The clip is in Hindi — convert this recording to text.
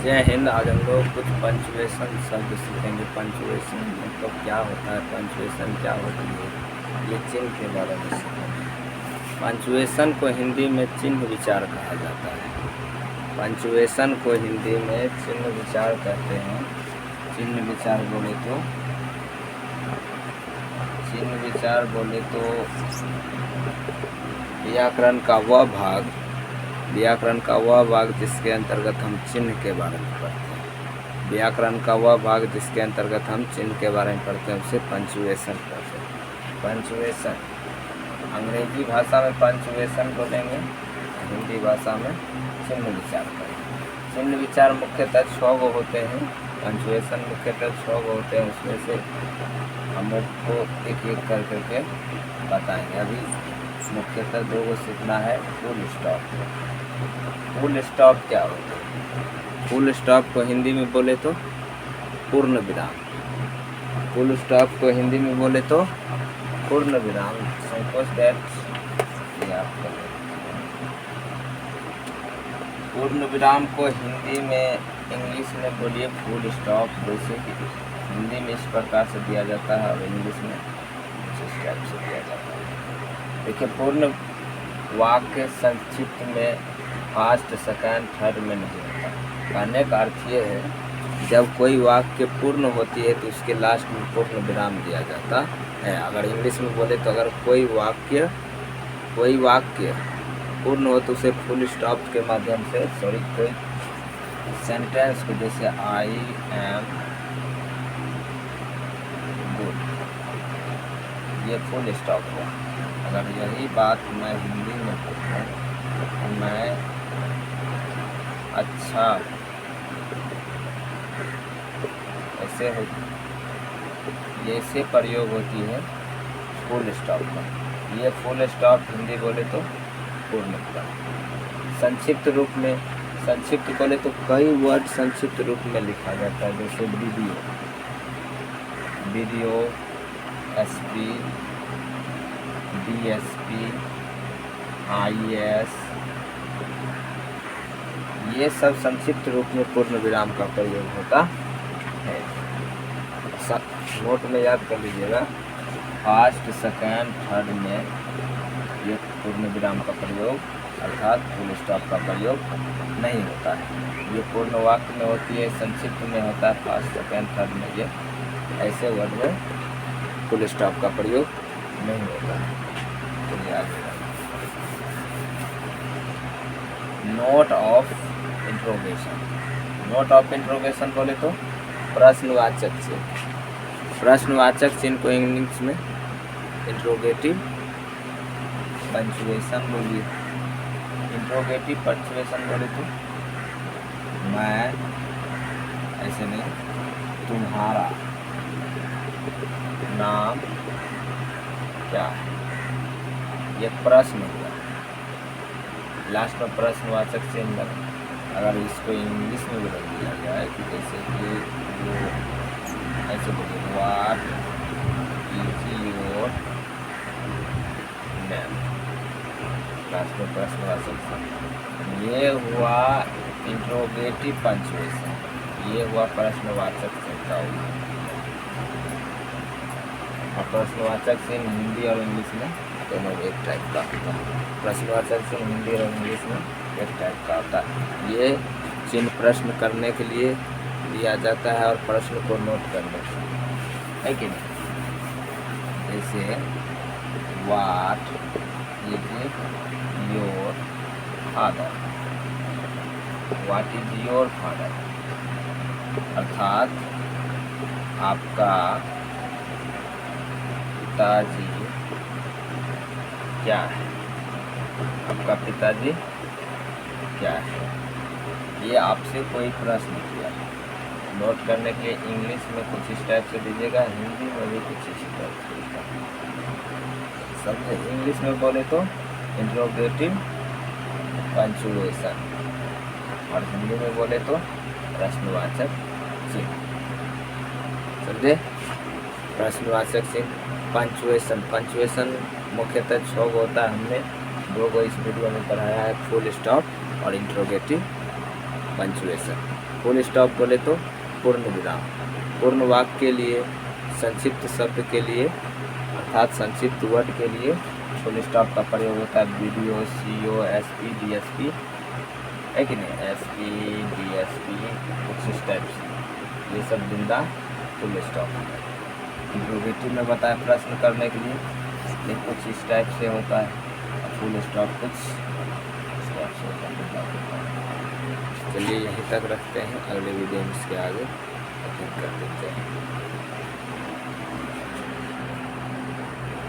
जय हिंद। आज हम लोग कुछ पंचुएशन शब्द सीखेंगे। पंचुएशन मतलब क्या होता है, पंचुएशन क्या होती है, ये चिन्ह के बारे में सीखेंगे। पंचुएशन को हिंदी में चिन्ह विचार कहा जाता है। पंचुएशन को हिंदी में चिन्ह विचार कहते हैं। चिन्ह विचार बोले तो व्याकरण का वह भाग जिसके अंतर्गत हम चिन्ह के बारे में पढ़ते हैं। व्याकरण का वह भाग जिसके अंतर्गत हम चिन्ह के बारे में पढ़ते हैं उसे पंचुएशन कहते हैं। पंचुएशन अंग्रेजी भाषा में पंचुएशन बोलेंगे, हिंदी भाषा में चिन्ह विचार करेंगे। चिन्ह विचार मुख्यतः 6 गो होते हैं। पंचुएशन मुख्यतः 6 गो होते हैं, उसमें से हम लोग को एक एक करके बताएंगे। अभी मुख्यतः 2 गो सीखना है। Full stop. फुल स्टॉप क्या होता है? फुल स्टॉप को हिंदी में बोले तो पूर्ण विराम। फुल स्टॉप को हिंदी में बोले तो पूर्ण विराम। सपोज दैट ये आपका पूर्ण विराम को हिंदी में इंग्लिश में बोलिए फुल स्टॉप। जैसे कि हिंदी में इस प्रकार से दिया जाता है और इंग्लिश में इस टाइप से दिया जाता है। देखिए, पूर्ण वाक्य संक्षिप्त में फर्स्ट, सेकंड, थर्ड में नहीं होता। कहने का अर्थ ये है, जब कोई वाक्य पूर्ण होती है तो उसके लास्ट में पूर्ण विराम दिया जाता है। अगर इंग्लिश में बोले तो अगर कोई वाक्य पूर्ण हो तो उसे फुल स्टॉप के माध्यम से कोई सेंटेंस को, जैसे आई एम गुड, ये फुल स्टॉप हुआ। अगर यही बात मैं हिंदी में कहूँ, मैं अच्छा, ऐसे हो, ऐसे प्रयोग होती है फुल स्टॉप का। ये फुल स्टॉप हिंदी बोले तो पूर्ण विराम। संक्षिप्त रूप में, संक्षिप्त बोले तो कई वर्ड संक्षिप्त रूप में लिखा जाता है। जैसे वीडियो, एसपी, डीएसपी, आईएएस, ये सब संक्षिप्त रूप में पूर्ण विराम का प्रयोग होता है। नोट में याद कर लीजिएगा, फर्स्ट, सेकंड, थर्ड में ये पूर्ण विराम का प्रयोग अर्थात फुल स्टॉप का प्रयोग नहीं होता है। ये पूर्ण वाक्य में होती है, संक्षिप्त में होता है फर्स्ट, सेकंड, थर्ड में। ये ऐसे वर्ड में फुल स्टॉप का प्रयोग नहीं होता है। तो याद रखना। Note of interrogation. Note of interrogation बोले तो प्रश्नवाचक चिन्ह। प्रश्नवाचक चिन्ह को इंग्लिश में इंट्रोगेटिव पंचुएशन बोलिए। इंट्रोगेटिव पंचुएशन बोले तो मैं, ऐसे नहीं, तुम्हारा नाम क्या है, ये प्रश्न हुआ। लास्ट में प्रश्नवाचक चिन्ह लगा। अगर इसको इंग्लिश में बदल दिया जाए कि जैसे कि वो ऐसे बोलिए, what is your name, last में प्रश्नवाचक चिन्ह। ये हुआ इंट्रोगेटिव पंचुएशन, ये हुआ प्रश्नवाचक चिन्ह का उदाहरण। और प्रश्नवाचक चिन्ह हिंदी और इंग्लिश में दोनों एक टाइप का होता है। प्रश्नवाचक चिन्ह हिंदी और इंग्लिश में एक टाइप का होता है। ये चिन्ह प्रश्न करने के लिए दिया जाता है और प्रश्न को नोट करने के लिए, है कि नहीं। जैसे what is your father, what is your father, अर्थात आपका पिताजी क्या है, आपका पिताजी क्या है। ये आपसे कोई प्रश्न किया, नोट करने के लिए इंग्लिश में कुछ इस टाइप से दीजिएगा, हिंदी में भी कुछ इस टाइप से समझे। इंग्लिश में बोले तो इंट्रोगेटिव पंचुएशन और हिंदी में बोले तो प्रश्नवाचक चिन्ह, समझे। प्रश्नवाचक चिन्ह, पंचुएशन। पंचुएशन मुख्यतः 6 गो होता है। हमने 2 गो इस वीडियो में पढ़ाया है, फुल स्टॉप और इंट्रोगेटिव पंचुएशन। फुल स्टॉप बोले तो पूर्ण विराम। पूर्ण वाक्य के लिए, संक्षिप्त शब्द के लिए अर्थात संक्षिप्त वर्ड के लिए फुल स्टॉप का प्रयोग होता है। BDO, CO, SP, DSP है कि नहीं, SP, DSP कुछ इस टाइप से, ये सब बिंदा फुल स्टॉप है। इंट्रोगेटिव में बताया प्रश्न करने के लिए, ये कुछ इस टाइप से होता है, फुल स्टॉप कुछ इस टाइप से होता है। चलिए यहीं तक रखते हैं, अगले वीडियो में इसके आगे कर देते हैं।